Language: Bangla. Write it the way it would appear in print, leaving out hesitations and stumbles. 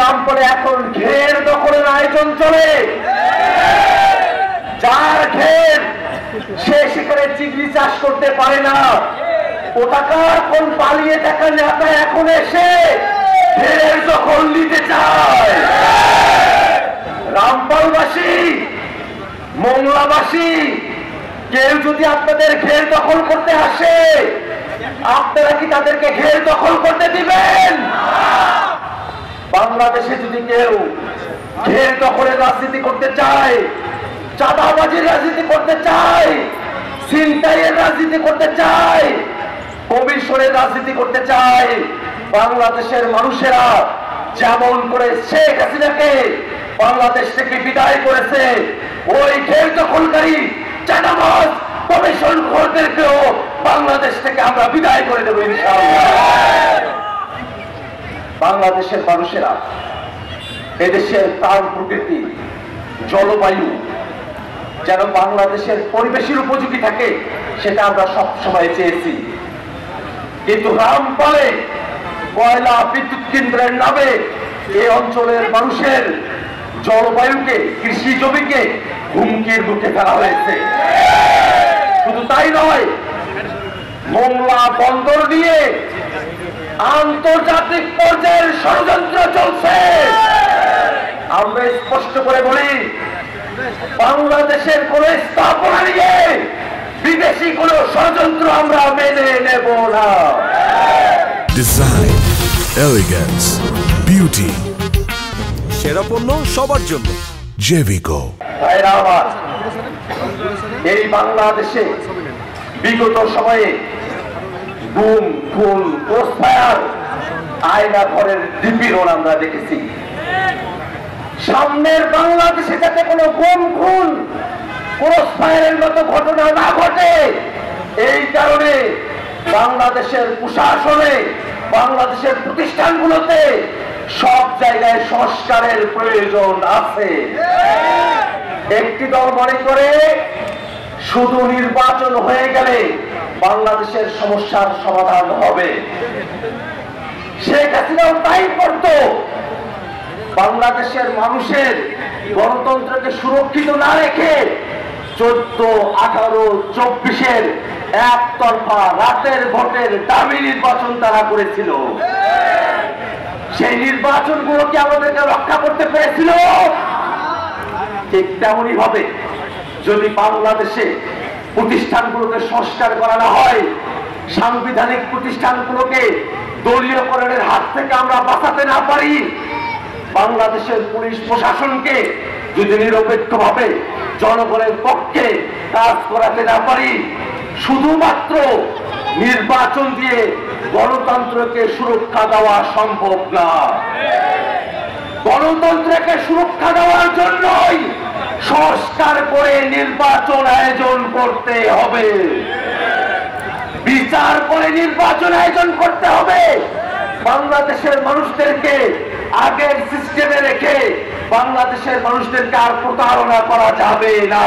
রামপালে এখন ঘের দখলের আয়োজন চলে। যার ঘের সে সেখানে চিংড়ি চাষ করতে পারে না, কোথাকার কোন পালিয়ে দেখা নেতা এখন এসে ঘেরের দখল নিতে চায়। রামপালবাসী, মোংলাবাসী, কেউ যদি আপনাদের ঘের দখল করতে আসে, আপনারা কি তাদেরকে ঘের দখল করতে দিবেন? বাংলাদেশে যদি কেউ ঘের দখলের রাজনীতি করতে চায়, চাঁদাবাজির রাজনীতি করতে চায়, ছিনতাইয়ের রাজনীতি করতে চায়, কমিশনের রাজনীতি করতে চায়, বাংলাদেশের মানুষেরা যেমন করে শেখ হাসিনাকে বাংলাদেশ থেকে বিদায় করেছে, ওই ঘের দখলকারী চাঁদাবাজ কমিশন খোরদেরকেও বাংলাদেশ থেকে আমরা বিদায় করে দেবো ইনশাআল্লাহ। বাংলাদেশের মানুষেরা এদেশের প্রাণ প্রকৃতি, জলবায়ু যেন বাংলাদেশের পরিবেশের উপযোগী থাকে, সেটা আমরা সব সময় চেয়েছি। কিন্তু রামপালে কয়লা বিদ্যুৎ কেন্দ্রের নামে এই অঞ্চলের মানুষের জলবায়ুকে, কৃষি জমিকে হুমকির মুখে ফেলা হয়েছে। শুধু তাই নয়, মোংলা বন্দর নিয়ে আন্তর্জাতিক পর্যায়ের ষড়যন্ত্র চলছে। আমরা স্পষ্ট করে বলি, বাংলাদেশের কোন স্থাপনা নিয়ে বিদেশি কোন ষড়যন্ত্র আমরা মেনে নেব না। ডিজাইন, এলিগেন্স, বিউটি, সেরা পণ্য সবার জন্য জেভিকো। ভাইরা আমার, এই বাংলাদেশে বিগত সময়ে গুম, খুন, ক্রসফায়ার, আয়না ঘরের নিপীড়ন আমরা দেখেছি। সামনের বাংলাদেশে যাতে কোনো গুম, খুন, ক্রসফায়ারের মতো ঘটনা না ঘটে, এই কারণে বাংলাদেশের প্রশাসনে, বাংলাদেশের প্রতিষ্ঠানগুলোতে সব জায়গায় সংস্কারের প্রয়োজন আছে। একটি দল মনে করে শুধু নির্বাচন হয়ে গেলে বাংলাদেশের সমস্যার সমাধান হবে। শেখ হাসিনাও তাই করত। বাংলাদেশের মানুষের গণতন্ত্রকে সুরক্ষিত না রেখে 14, 18, 24-এর একতরফা রাতের ভোটের দামি নির্বাচন তারা করেছিল। সেই নির্বাচনগুলো কি আমাদেরকে রক্ষা করতে পেরেছিল? ঠিক তেমনই ভাবে যদি বাংলাদেশে প্রতিষ্ঠানগুলোকে সংস্কার করানো হয়, সাংবিধানিক প্রতিষ্ঠানগুলোকে দলীয়করণের হাত থেকে আমরা বাঁচাতে না পারি, বাংলাদেশের পুলিশ প্রশাসনকে যদি নিরপেক্ষভাবে জনগণের পক্ষে কাজ করাতে না পারি, শুধুমাত্র নির্বাচন দিয়ে গণতন্ত্রকে সুরক্ষা দেওয়া সম্ভব না। গণতন্ত্রকে সুরক্ষা দেওয়ার জন্যই সংস্কার করে নির্বাচন আয়োজন করতে হবে, বিচার করে নির্বাচন আয়োজন করতে হবে। বাংলাদেশের মানুষদেরকে আগের সিস্টেমে রেখে বাংলাদেশের মানুষদেরকে আর প্রতারণা করা যাবে না।